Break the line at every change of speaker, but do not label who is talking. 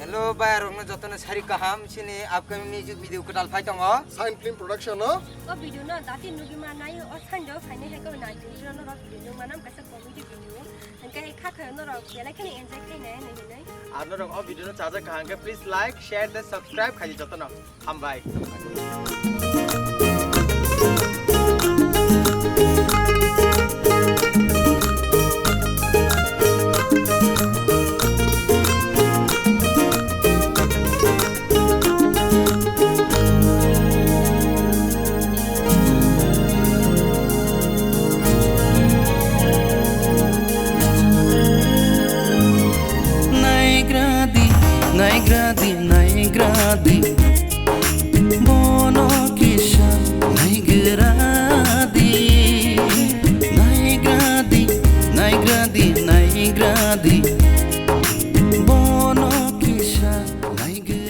hello बायरंग जतन सारी कहम सिने अपकमिंग म्यूजिक वीडियो कटाल फाइटों
साइन फिल्म प्रोडक्शन
ओ वीडियो ना दाती नुगी मानाय ओ संजो फाइने है को नाइ वीडियो ना रो वीडियो मानाम कैसे कॉमेडी वीडियो हनके खा खनो रो बेला खने एन्जॉय खाइने नै
आनो रो वीडियो ना चाजा कहांगे please like share and subscribe खाली जतन हमबाय
Naigradi Bono kisha Naigradi Bono kisha Naigradi